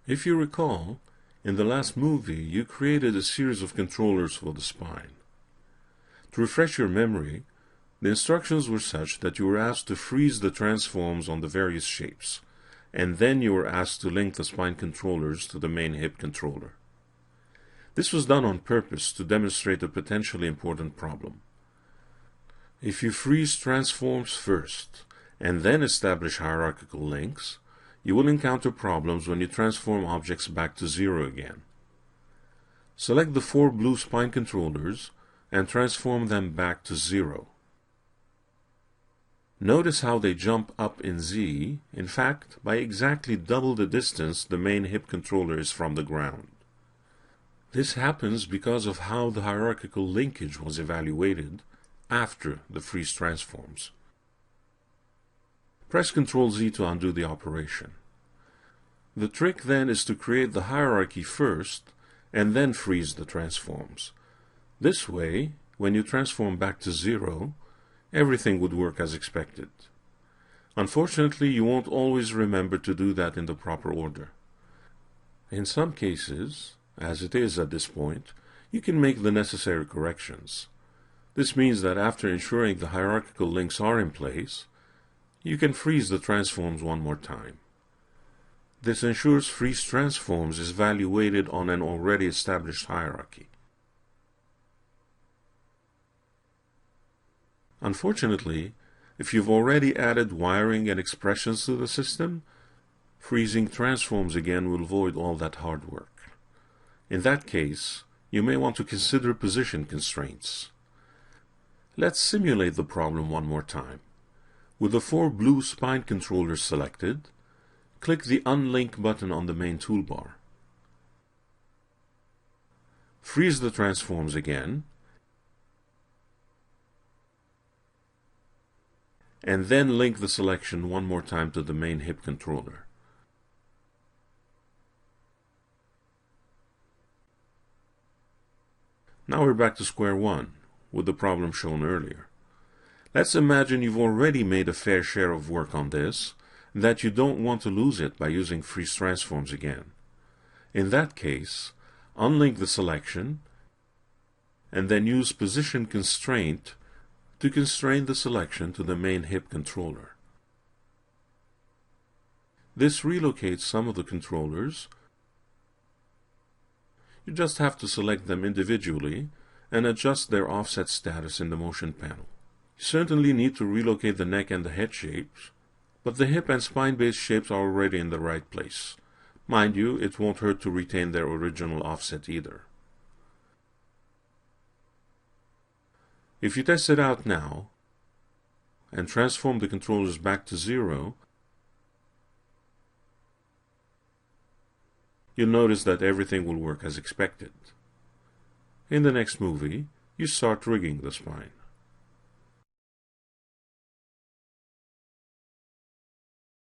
If you recall, in the last movie you created a series of controllers for the spine. To refresh your memory, the instructions were such that you were asked to freeze the transforms on the various shapes, and then you were asked to link the spine controllers to the main hip controller. This was done on purpose to demonstrate a potentially important problem. If you freeze transforms first, and then establish hierarchical links, you will encounter problems when you transform objects back to 0 again. Select the 4 blue spine controllers and transform them back to 0. Notice how they jump up in Z, in fact, by exactly double the distance the main hip controller is from the ground. This happens because of how the hierarchical linkage was evaluated after the freeze transforms. Press Ctrl Z to undo the operation. The trick then is to create the hierarchy first and then freeze the transforms. This way, when you transform back to 0, everything would work as expected. Unfortunately, you won't always remember to do that in the proper order. In some cases, as it is at this point, you can make the necessary corrections. This means that after ensuring the hierarchical links are in place, you can freeze the transforms one more time. This ensures freeze transforms is evaluated on an already established hierarchy. Unfortunately, if you've already added wiring and expressions to the system, freezing transforms again will void all that hard work. In that case, you may want to consider position constraints. Let's simulate the problem one more time. With the 4 blue spine controllers selected, click the Unlink button on the main toolbar. Freeze the transforms again, and then link the selection one more time to the main hip controller. Now we're back to square one, with the problem shown earlier. Let's imagine you've already made a fair share of work on this, and that you don't want to lose it by using freeze transforms again. In that case, unlink the selection, and then use position constraint to constrain the selection to the main hip controller. This relocates some of the controllers. You just have to select them individually and adjust their offset status in the motion panel. You certainly need to relocate the neck and the head shapes, but the hip and spine-based shapes are already in the right place. Mind you, it won't hurt to retain their original offset either. If you test it out now, and transform the controllers back to 0, you'll notice that everything will work as expected. In the next movie, you start rigging the spine.